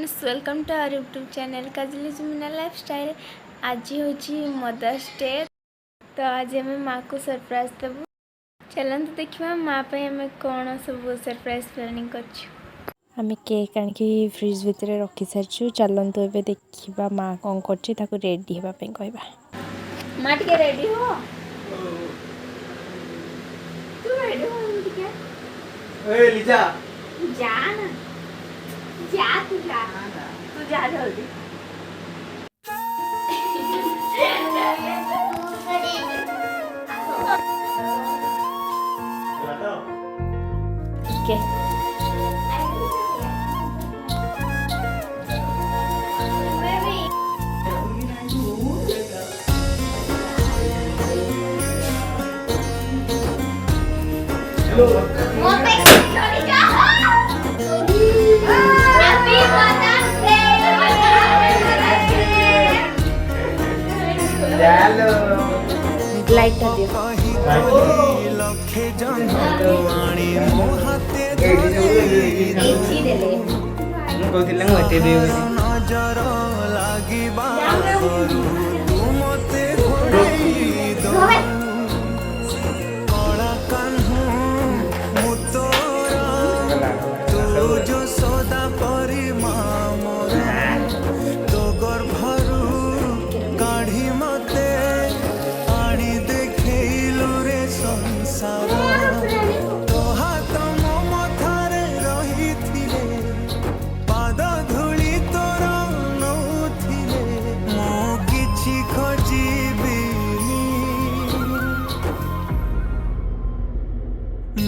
Friends, welcome to our YouTube channel Kajali Jumina lifestyle. आज हूँ mother's day, तो आज आम माँ को सरप्राइज देवु। चलते देखा माँ पे आम कौन सब सरप्राइज प्लानिंग कर। केक आनिकी फ्रिज भितर रखी सारी। चलतु ए देखा माँ कौन कर रेडी होगापी कहवा। माँ टे रेडी हो तू रेडी हो लिजा जा ना जा तू जा जल्दी। ठीक है लाइट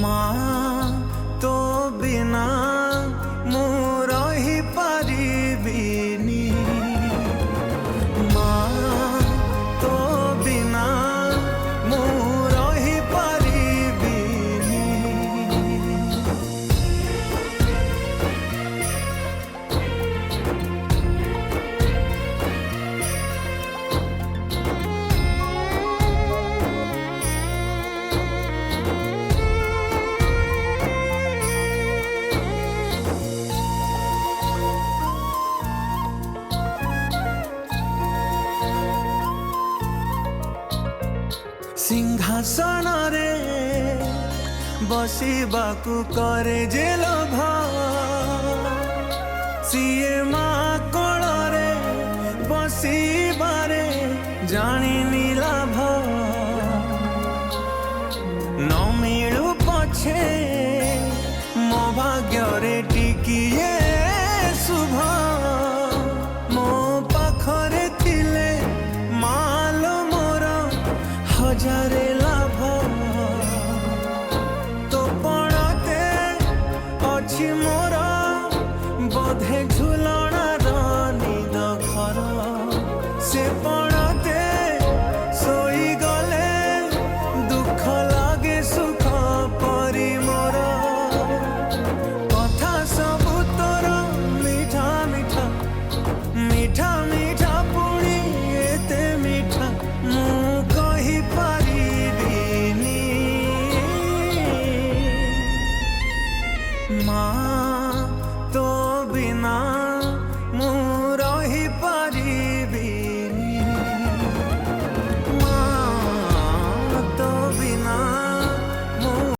माँ तो बिना मु रही पारिबिनी। माँ तो बिना मु रही पारिबिनी। सिंहासन रे बसिबाकू करे जे लोभ सीए माँ कोल रे बसिबारे जानी लाभ न मिलू पछे